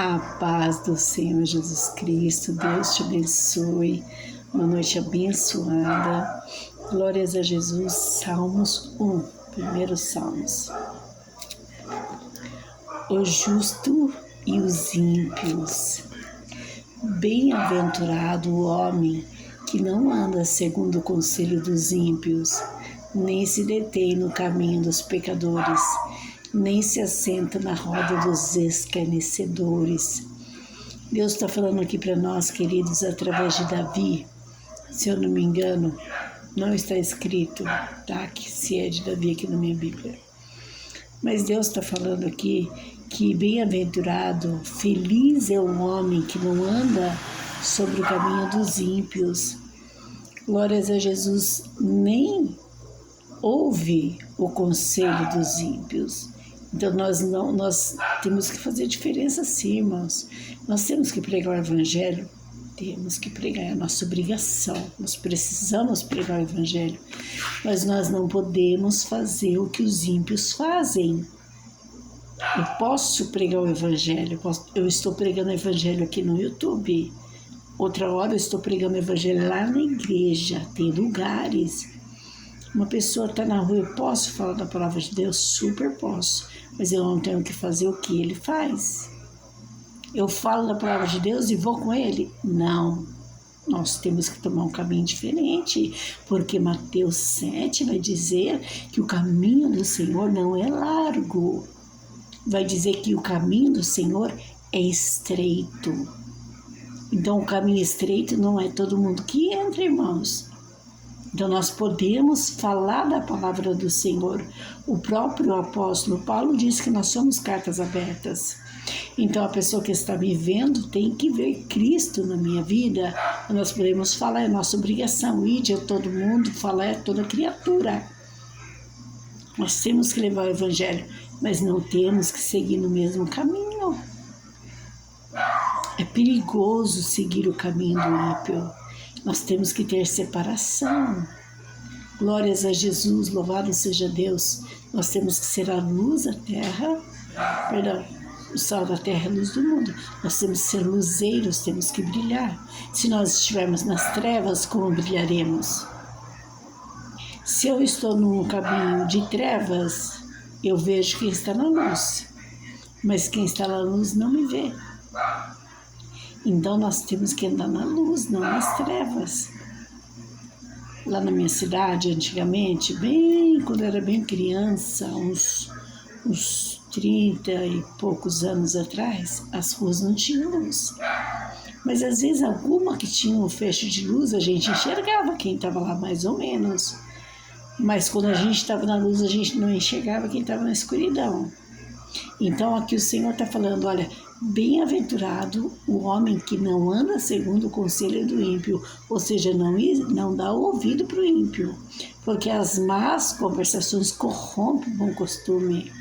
A paz do Senhor Jesus Cristo, Deus te abençoe, uma noite abençoada. Glórias a Jesus, Salmos 1, primeiro Salmos. O justo e os ímpios. Bem-aventurado o homem que não anda segundo o conselho dos ímpios, nem se detém no caminho dos pecadores, nem se assenta na roda dos escarnecedores. Deus está falando aqui para nós, queridos, através de Davi. Se eu não me engano, não está escrito, tá? Que se é de Davi aqui na minha Bíblia. Mas Deus está falando aqui que bem-aventurado, feliz é o homem que não anda sobre o caminho dos ímpios. Glórias a Jesus, nem ouve o conselho dos ímpios. Então nós temos que fazer diferença sim, irmãos. Nós temos que pregar o Evangelho, temos que pregar, é a nossa obrigação. Nós precisamos pregar o Evangelho, mas nós não podemos fazer o que os ímpios fazem. Eu posso pregar o Evangelho, eu estou pregando o Evangelho aqui no YouTube. Outra hora eu estou pregando o Evangelho lá na igreja, tem lugares. Uma pessoa está na rua, eu posso falar da palavra de Deus? Super posso, mas eu não tenho que fazer o que ele faz. Eu falo da palavra de Deus e vou com ele? Não, nós temos que tomar um caminho diferente, porque Mateus 7 vai dizer que o caminho do Senhor não é largo, vai dizer que o caminho do Senhor é estreito. Então o caminho estreito não é todo mundo que entra, irmãos. Então nós podemos falar da palavra do Senhor. O próprio apóstolo Paulo diz que nós somos cartas abertas. Então a pessoa que está me vendo tem que ver Cristo na minha vida. Nós podemos falar, é nossa obrigação, ir a todo mundo, falar a toda criatura. Nós temos que levar o Evangelho, mas não temos que seguir no mesmo caminho. É perigoso seguir o caminho do ímpio. Nós temos que ter separação. Glórias a Jesus, louvado seja Deus. Nós temos que ser a luz da terra, o sal da terra e a luz do mundo. Nós temos que ser luzeiros, temos que brilhar. Se nós estivermos nas trevas, como brilharemos? Se eu estou num caminho de trevas, eu vejo quem está na luz, mas quem está na luz não me vê. Então nós temos que andar na luz, não nas trevas. Lá na minha cidade, antigamente, quando eu era bem criança, uns 30 e poucos anos atrás, as ruas não tinham luz. Mas às vezes alguma que tinha um feixe de luz, a gente enxergava quem estava lá mais ou menos. Mas quando a gente estava na luz, a gente não enxergava quem estava na escuridão. Então aqui o Senhor está falando, olha, bem-aventurado o homem que não anda segundo o conselho do ímpio, ou seja, não dá ouvido para o ímpio, porque as más conversações corrompem o bom costume.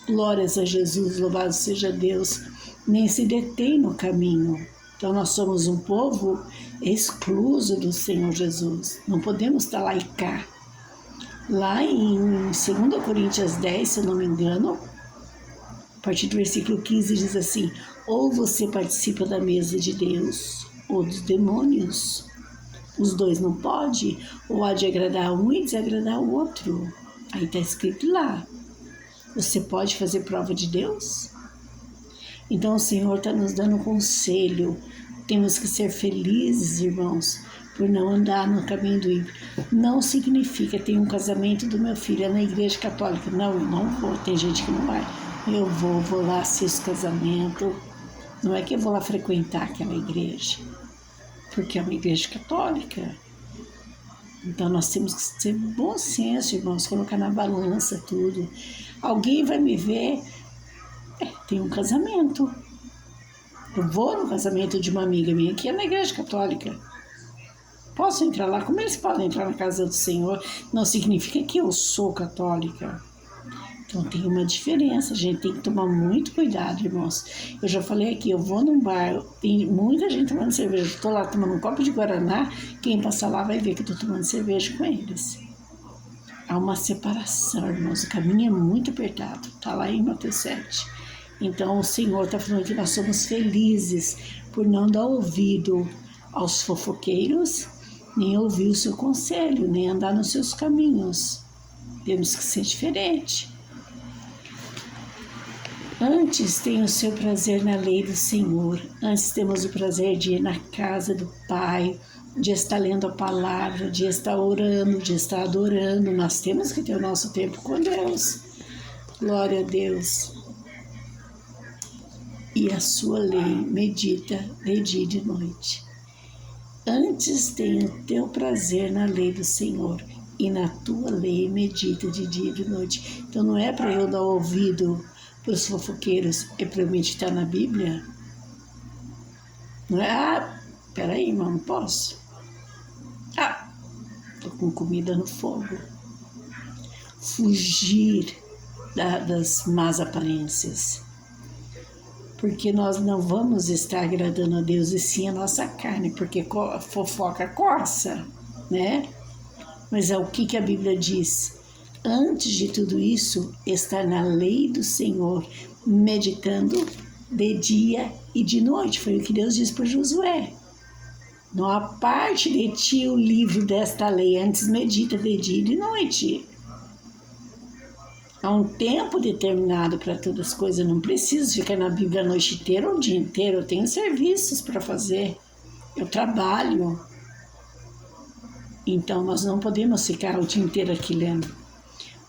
Glórias a Jesus, louvado seja Deus, nem se detém no caminho. Então nós somos um povo excluso do Senhor Jesus, não podemos estar lá e cá. Lá em 2 Coríntios 10, se eu não me engano, a partir do versículo 15 diz assim, ou você participa da mesa de Deus ou dos demônios. Os dois não podem, ou há de agradar um e desagradar o outro. Aí está escrito lá, você pode fazer prova de Deus? Então o Senhor está nos dando um conselho, temos que ser felizes, irmãos, por não andar no caminho do ímpio. Não significa, tem um casamento do meu filho, é na igreja católica. Não, eu não vou, tem gente que não vai. Eu vou lá assistir o casamento. Não é que eu vou lá frequentar aquela igreja, porque é uma igreja católica. Então nós temos que ter bom senso, irmãos, colocar na balança tudo. Alguém vai me ver, tem um casamento. Eu vou no casamento de uma amiga minha que é na igreja católica. Posso entrar lá? Como eles podem entrar na casa do Senhor? Não significa que eu sou católica. Então tem uma diferença, a gente tem que tomar muito cuidado, irmãos. Eu já falei aqui, eu vou num bar, tem muita gente tomando cerveja, estou lá tomando um copo de Guaraná, quem passar lá vai ver que eu estou tomando cerveja com eles. Há uma separação, irmãos, o caminho é muito apertado, está lá em Mateus 7. Então o Senhor está falando que nós somos felizes por não dar ouvido aos fofoqueiros, nem ouvir o seu conselho, nem andar nos seus caminhos. Temos que ser diferente. Antes tem o seu prazer na lei do Senhor. Antes temos o prazer de ir na casa do Pai, de estar lendo a palavra, de estar orando, de estar adorando. Nós temos que ter o nosso tempo com Deus. Glória a Deus. E a sua lei medita de dia e de noite. Antes tem o teu prazer na lei do Senhor, e na tua lei medita de dia e de noite. Então não é para eu dar ouvido para os fofoqueiros, é para eu meditar na Bíblia? Não é, peraí, irmão, não posso. Tô com comida no fogo. Fugir das más aparências. Porque nós não vamos estar agradando a Deus e sim a nossa carne, porque fofoca coça, né? Mas é o que a Bíblia diz? Antes de tudo isso, estar na lei do Senhor, meditando de dia e de noite. Foi o que Deus disse para Josué. Não aparte de ti o livro desta lei, antes medita de dia e de noite. Há um tempo determinado para todas as coisas. Eu não preciso ficar na Bíblia a noite inteira ou o dia inteiro. Eu tenho serviços para fazer. Eu trabalho. Então, nós não podemos ficar o dia inteiro aqui lendo.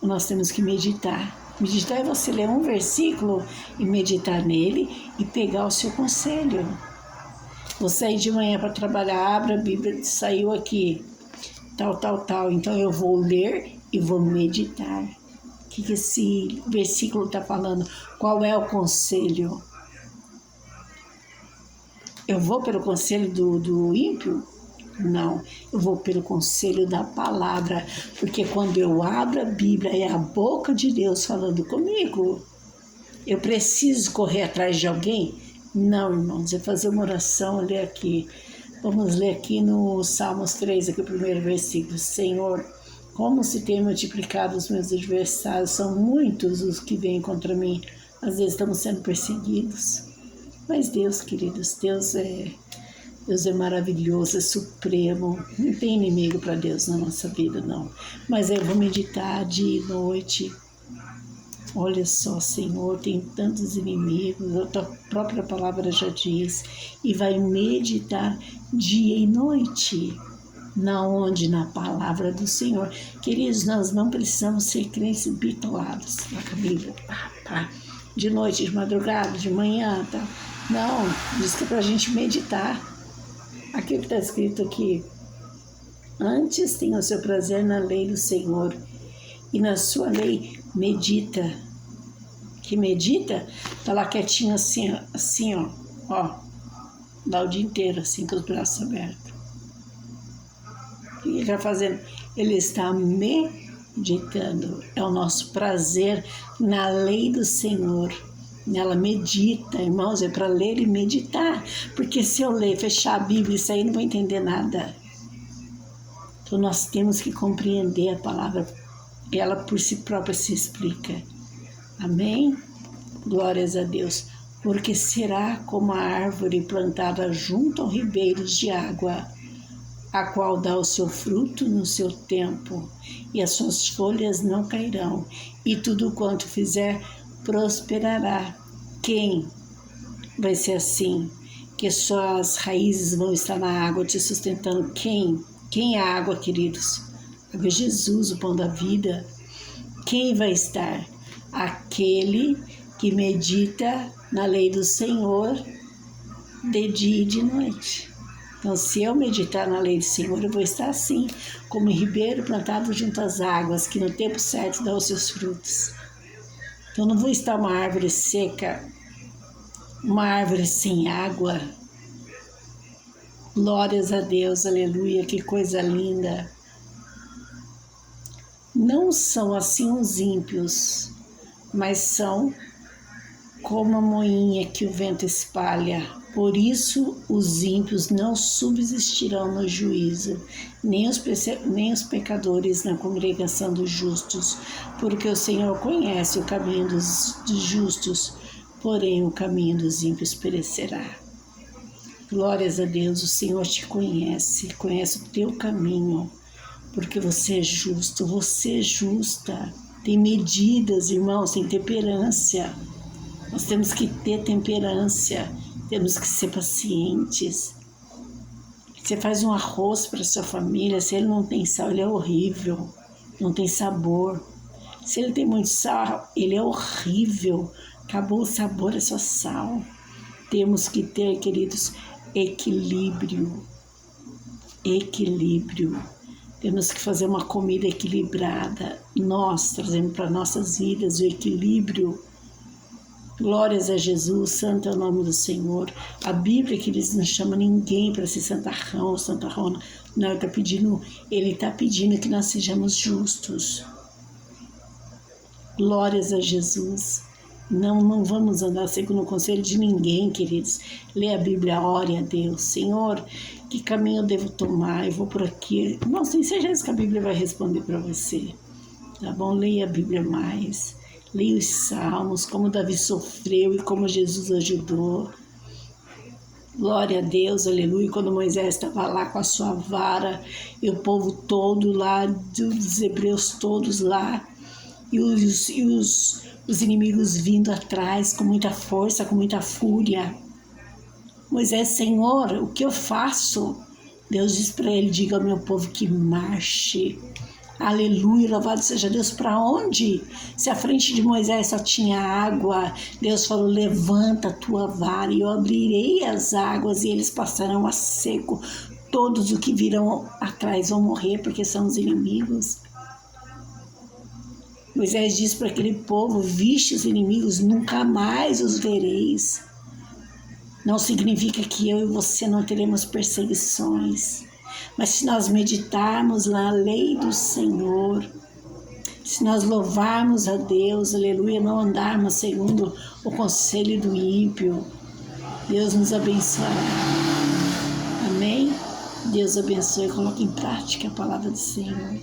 Nós temos que meditar. Meditar é você ler um versículo e meditar nele e pegar o seu conselho. Vou sair de manhã para trabalhar, abre a Bíblia, saiu aqui, tal. Então, eu vou ler e vou meditar. O que esse versículo está falando? Qual é o conselho? Eu vou pelo conselho do ímpio? Não, eu vou pelo conselho da palavra, porque quando eu abro a Bíblia é a boca de Deus falando comigo. Eu preciso correr atrás de alguém? Não, irmãos, é fazer uma oração, ler aqui. Vamos ler aqui no Salmos 3, aqui o primeiro versículo. Senhor, como se tem multiplicado os meus adversários, são muitos os que vêm contra mim. Às vezes estamos sendo perseguidos. Mas Deus, queridos, Deus é maravilhoso, é supremo. Não tem inimigo para Deus na nossa vida, não. Mas eu vou meditar dia e noite. Olha só, Senhor, tem tantos inimigos, a tua própria palavra já diz. E vai meditar dia e noite. Na onde? Na palavra do Senhor. Queridos, nós não precisamos ser crentes bitolados na Bíblia. De noite, de madrugada, de manhã, tá? Não, diz que é pra gente meditar. Aqui que está escrito aqui. Antes tem o seu prazer na lei do Senhor, e na sua lei medita. Que medita? Tá lá quietinho assim, ó. Dá o dia inteiro, assim, com os braços abertos. O que ele está fazendo? Ele está meditando. É o nosso prazer na lei do Senhor. Ela medita, irmãos, é para ler e meditar. Porque se eu ler, fechar a Bíblia, isso aí não vou entender nada. Então nós temos que compreender a palavra. Ela por si própria se explica. Amém? Glórias a Deus. Porque será como a árvore plantada junto aos ribeiros de água, a qual dá o seu fruto no seu tempo, e as suas folhas não cairão, e tudo quanto fizer prosperará. Quem vai ser assim? Que suas raízes vão estar na água te sustentando. Quem? Quem é a água, queridos? Água é Jesus, o pão da vida. Quem vai estar? Aquele que medita na lei do Senhor de dia e de noite. Então, se eu meditar na lei do Senhor, eu vou estar assim, como um ribeiro plantado junto às águas, que no tempo certo dá os seus frutos. Então, não vou estar uma árvore seca, uma árvore sem água. Glórias a Deus, aleluia, que coisa linda. Não são assim os ímpios, mas são como a moinha que o vento espalha. Por isso os ímpios não subsistirão no juízo, nem os pecadores na congregação dos justos, porque o Senhor conhece o caminho dos justos, porém o caminho dos ímpios perecerá. Glórias a Deus, o Senhor te conhece, conhece o teu caminho, porque você é justo, você é justa. Tem medidas, irmãos, tem temperância. Nós temos que ter temperância, temos que ser pacientes. Você faz um arroz para sua família, se ele não tem sal, ele é horrível, não tem sabor. Se ele tem muito sal, ele é horrível, acabou o sabor, é só sal. Temos que ter, queridos, equilíbrio. Temos que fazer uma comida equilibrada. Nós trazemos para nossas vidas o equilíbrio. Glórias a Jesus, santo é o nome do Senhor. A Bíblia, que eles não chama ninguém para ser santarrão, santarrona. Não, ele está pedindo que nós sejamos justos. Glórias a Jesus. Não vamos andar segundo o conselho de ninguém, queridos. Lê a Bíblia, ore a Deus. Senhor, que caminho eu devo tomar? Eu vou por aqui. Não, tenho certeza que a Bíblia vai responder para você. Tá bom? Leia a Bíblia mais. Leia os Salmos, como Davi sofreu e como Jesus ajudou. Glória a Deus, aleluia. Quando Moisés estava lá com a sua vara e o povo todo lá, os hebreus todos lá, e os inimigos vindo atrás com muita força, com muita fúria. Moisés, Senhor, o que eu faço? Deus diz para ele, diga ao meu povo que marche. Aleluia, louvado seja Deus. Para onde? Se à frente de Moisés só tinha água, Deus falou, levanta a tua vara e eu abrirei as águas e eles passarão a seco. Todos os que virão atrás vão morrer porque são os inimigos. Moisés diz para aquele povo, viste os inimigos, nunca mais os vereis. Não significa que eu e você não teremos perseguições. Mas se nós meditarmos na lei do Senhor, se nós louvarmos a Deus, aleluia, não andarmos segundo o conselho do ímpio, Deus nos abençoará. Amém? Deus abençoe e coloque em prática a palavra do Senhor.